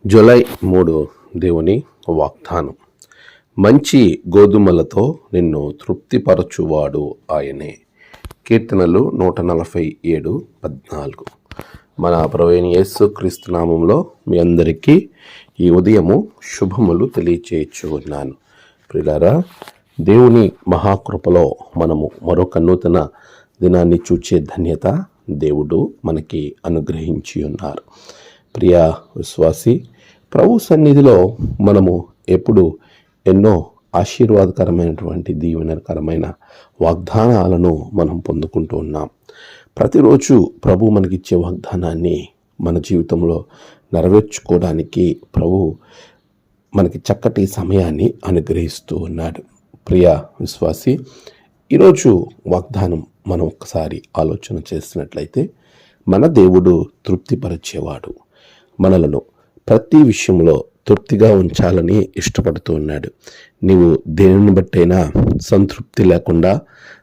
July 3 దేవుని వాగ్దానం. మంచి గోధుమలతో నిన్ను తృప్తిపరచువాడు ఆయనే. కీర్తనలు 147:14. మన ప్రభువైన యేసు క్రీస్తు నామంలో మీ అందరికీ ఈ ఉదయము శుభములు తెలియచేయచ్చు ఉన్నాను. ప్రియులారా, దేవుని మహాకృపలో మనము మరొక నూతన దినాన్ని చూచే ధన్యత దేవుడు మనకి అనుగ్రహించి ఉన్నారు. ప్రియ విశ్వాసి, ప్రభు సన్నిధిలో మనము ఎప్పుడు ఎన్నో ఆశీర్వాదకరమైనటువంటి దీవెనకరమైన వాగ్దానాలను మనం పొందుకుంటూ ఉన్నాం. ప్రతిరోజు ప్రభు మనకిచ్చే వాగ్దానాన్ని మన జీవితంలో నెరవేర్చుకోవడానికి ప్రభు మనకి చక్కటి సమయాన్ని అనుగ్రహిస్తూ ఉన్నాడు. ప్రియ విశ్వాసి, ఈరోజు వాగ్దానం మనం ఒక్కసారి ఆలోచన చేసినట్లయితే, మన దేవుడు తృప్తిపరిచేవాడు. మనలను ప్రతి విషయంలో తృప్తిగా ఉంచాలని ఇష్టపడుతూ ఉన్నాడు. నీవు దేనిని బట్టైనా సంతృప్తి లేకుండా,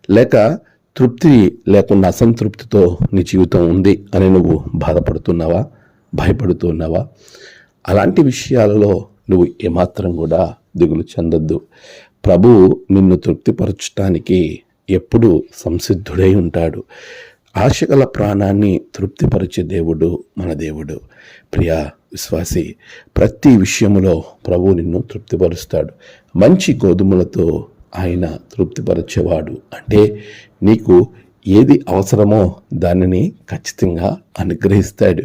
లేక తృప్తి లేకుండా అసంతృప్తితో నీ జీవితం ఉంది అని నువ్వు బాధపడుతున్నావా, భయపడుతున్నావా? అలాంటి విషయాలలో నువ్వు ఏమాత్రం కూడా దిగులు చెందొద్దు. ప్రభువు నిన్ను తృప్తిపరచడానికి ఎప్పుడు సంసిద్ధుడై ఉంటాడు. ఆశగల ప్రాణాన్ని తృప్తిపరిచే దేవుడు మన దేవుడు. ప్రియ విశ్వాసి, ప్రతి విషయంలో ప్రభు నిన్ను తృప్తిపరుస్తాడు. మంచి గోధుమలతో ఆయన తృప్తిపరిచేవాడు. అంటే నీకు ఏది అవసరమో దానిని ఖచ్చితంగా అనుగ్రహిస్తాడు.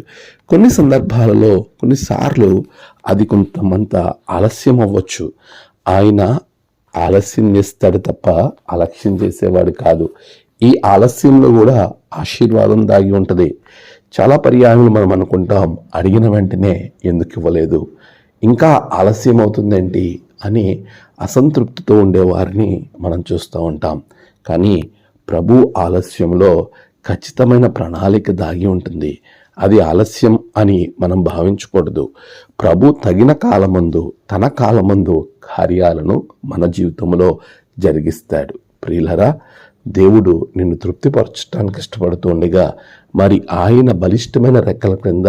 కొన్ని సందర్భాలలో, కొన్నిసార్లు అది కొంతమంత ఆలస్యం అవ్వచ్చు. ఆయన ఆలస్యం చేస్తాడు తప్ప అలక్ష్యం చేసేవాడు కాదు. ఈ ఆలస్యంలో కూడా ఆశీర్వాదం దాగి ఉంటుంది. చాలా పర్యాయాలు మనం అనుకుంటాం, అడిగిన వెంటనే ఎందుకు ఇవ్వలేదు, ఇంకా ఆలస్యం అవుతుందేంటి అని అసంతృప్తితో ఉండేవారిని మనం చూస్తూ ఉంటాం. కానీ ప్రభు ఆలస్యంలో ఖచ్చితమైన ప్రణాళిక దాగి ఉంటుంది. అది ఆలస్యం అని మనం భావించకూడదు. ప్రభు తగిన కాలమందు, తన కాలమందు కార్యాలను మన జీవితంలో జరిగిస్తాడు. ప్రియులరా, దేవుడు నిన్ను తృప్తిపరచడానికి ఇష్టపడుతూ ఉండగా, మరి ఆయన బలిష్టమైన రెక్కల క్రింద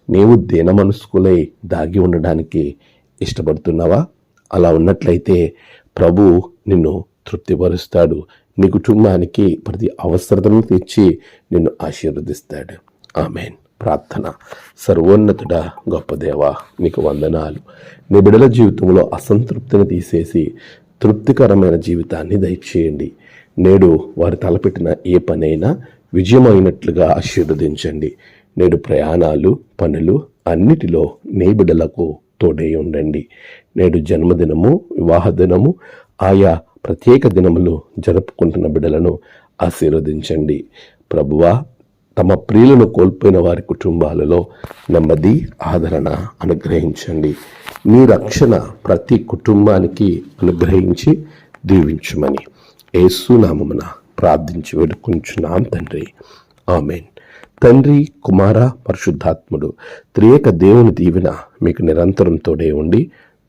నీవు దీనమనస్కులై దాగి ఉండడానికి ఇష్టపడుతున్నావా? అలా ఉన్నట్లయితే ప్రభు నిన్ను తృప్తిపరుస్తాడు. నీ కుటుంబానికి ప్రతి అవసరతను తెచ్చి నిన్ను ఆశీర్వదిస్తాడు. ఆమేన్. ప్రార్థన. సర్వోన్నతుడా, గొప్ప దేవా, నీకు వందనాలు. నీ బిడ్డల జీవితంలో అసంతృప్తిని తీసేసి తృప్తికరమైన జీవితాన్ని దయచేయండి. నేడు వారు తలపెట్టిన ఏ పనైనా విజయమైనట్లుగా ఆశీర్వదించండి. నేడు ప్రయాణాలు, పనులు అన్నిటిలో నీ బిడ్డలకు తోడై ఉండండి. నేడు జన్మదినము, వివాహ దినము, ఆయా ప్రత్యేక దినములు జరుపుకుంటున్న బిడ్డలను ఆశీర్వదించండి. ప్రభువా, తమ ప్రియులను కోల్పోయిన వారి కుటుంబాలలో నెమ్మది, ఆదరణ అనుగ్రహించండి. నీ రక్షణ ప్రతి కుటుంబానికి అనుగ్రహించి దీవించుమని యేసు నామమున ప్రార్థించి వేడుకుంటున్నాం తండ్రి. ఆమేన్. తండ్రి, కుమార, పరిశుద్ధాత్ముడు త్రియేక దేవుని దీవెన మీకు నిరంతరం తోడే ఉండి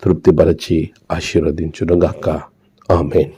తృప్తిపరచి ఆశీర్వదించునుగాక. ఆమేన్.